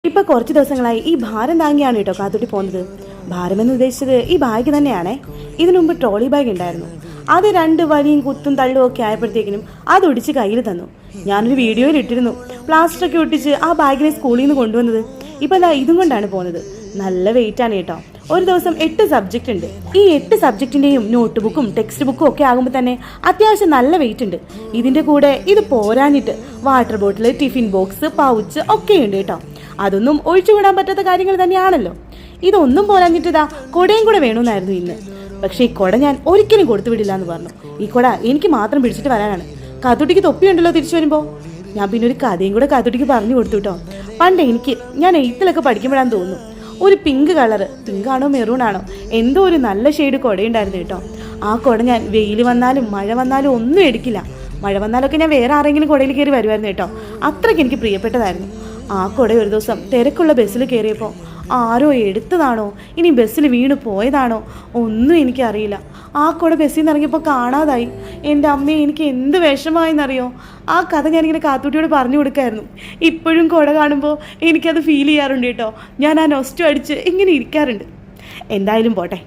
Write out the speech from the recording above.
ഇപ്പൊ കുറച്ച് ദിവസങ്ങളായി ഈ ഭാരം താങ്ങിയാണ് കേട്ടോ കാത്തുട്ടി പോകുന്നത്. ഭാരമെന്ന് ഉദ്ദേശിച്ചത് ഈ ബാഗ് തന്നെയാണേ. ഇതിനു മുമ്പ് ട്രോളി ബാഗ് ഉണ്ടായിരുന്നു. അത് 2 വഴിയും കുത്തും തള്ളും ഒക്കെ ആയപ്പോഴത്തേക്കിനും അത് ഒടിച്ച് കയ്യിൽ തന്നു. ഞാനൊരു വീഡിയോയിൽ ഇട്ടിരുന്നു പ്ലാസ്റ്ററൊക്കെ ഒട്ടിച്ച് ആ ബാഗിനെ സ്കൂളിൽ നിന്ന് കൊണ്ടുവന്നത്. ഇപ്പൊ ദാ ഇതും കൊണ്ടാണ് പോകുന്നത്. നല്ല വെയിറ്റ് ആണ് കേട്ടോ. ഒരു ദിവസം 8 സബ്ജക്റ്റ് ഉണ്ട്. ഈ 8 സബ്ജക്റ്റിന്റെയും നോട്ട് ബുക്കും ടെക്സ്റ്റ് ബുക്കും ഒക്കെ ആകുമ്പോൾ തന്നെ അത്യാവശ്യം നല്ല വെയിറ്റ് ഉണ്ട്. ഇതിന്റെ കൂടെ ഇത് പോരാഞ്ഞിട്ട് water bottle, tiffin box, pouch ഒക്കെ ഉണ്ട് കേട്ടോ. അതൊന്നും ഒഴിച്ചുകൂടാൻ പറ്റാത്ത കാര്യങ്ങൾ തന്നെയാണല്ലോ. ഇതൊന്നും പോരാഞ്ഞിട്ട് കൊടയും കൂടെ വേണമെന്നായിരുന്നു ഇന്ന്. പക്ഷെ ഈ കൊട ഞാൻ ഒരിക്കലും കൊടുത്തു വിടില്ല എന്ന് പറഞ്ഞു. ഈ കൊട എനിക്ക് മാത്രം പിടിച്ചിട്ട് വരാനാണ്. കാത്തുട്ടിക്ക് തൊപ്പിയുണ്ടല്ലോ തിരിച്ചു വരുമ്പോ. ഞാൻ പിന്നെ ഒരു കഥയും കൂടെ കാത്തുട്ടിക്ക് പറഞ്ഞു കൊടുത്തു കേട്ടോ. പണ്ട് ഞാൻ 8th പഠിക്കുമ്പോഴാന്ന് തോന്നുന്നു, ഒരു പിങ്ക് കളറ്, പിങ്കാണോ മെറൂൺ ആണോ എന്തോ ഒരു നല്ല ഷെയ്ഡ് കൊടയുണ്ടായിരുന്നു കേട്ടോ. ആ കൊട ഞാൻ വെയിൽ വന്നാലും മഴ വന്നാലും ഒന്നും എടുക്കില്ല. മഴ വന്നാലൊക്കെ ഞാൻ വേറെ ആരെങ്കിലും കുടയിൽ കയറി വരുമായിരുന്നു കേട്ടോ. അത്രയ്ക്ക് എനിക്ക് പ്രിയപ്പെട്ടതായിരുന്നു. ആ കുട ഒരു ദിവസം തിരക്കുള്ള ബസ്സിൽ കയറിയപ്പോൾ ആരോ എടുത്തതാണോ ഇനി ബസ്സിൽ വീണ് പോയതാണോ ഒന്നും എനിക്കറിയില്ല. ആ കുട ബസ്സിൽ നിന്ന് ഇറങ്ങിയപ്പോൾ കാണാതായി. എൻ്റെ അമ്മയെ എനിക്ക് എന്ത് വിഷമമായെന്നറിയോ. ആ കഥ ഞാനിങ്ങനെ കാത്തൂട്ടിയോട് പറഞ്ഞു കൊടുക്കായിരുന്നു. ഇപ്പോഴും കുട കാണുമ്പോൾ എനിക്കത് ഫീൽ ചെയ്യാറുണ്ട് കേട്ടോ. ഞാൻ ആ നൊസ്റ്റു അടിച്ച് ഇങ്ങനെ ഇരിക്കാറുണ്ട്. എന്തായാലും പോട്ടെ.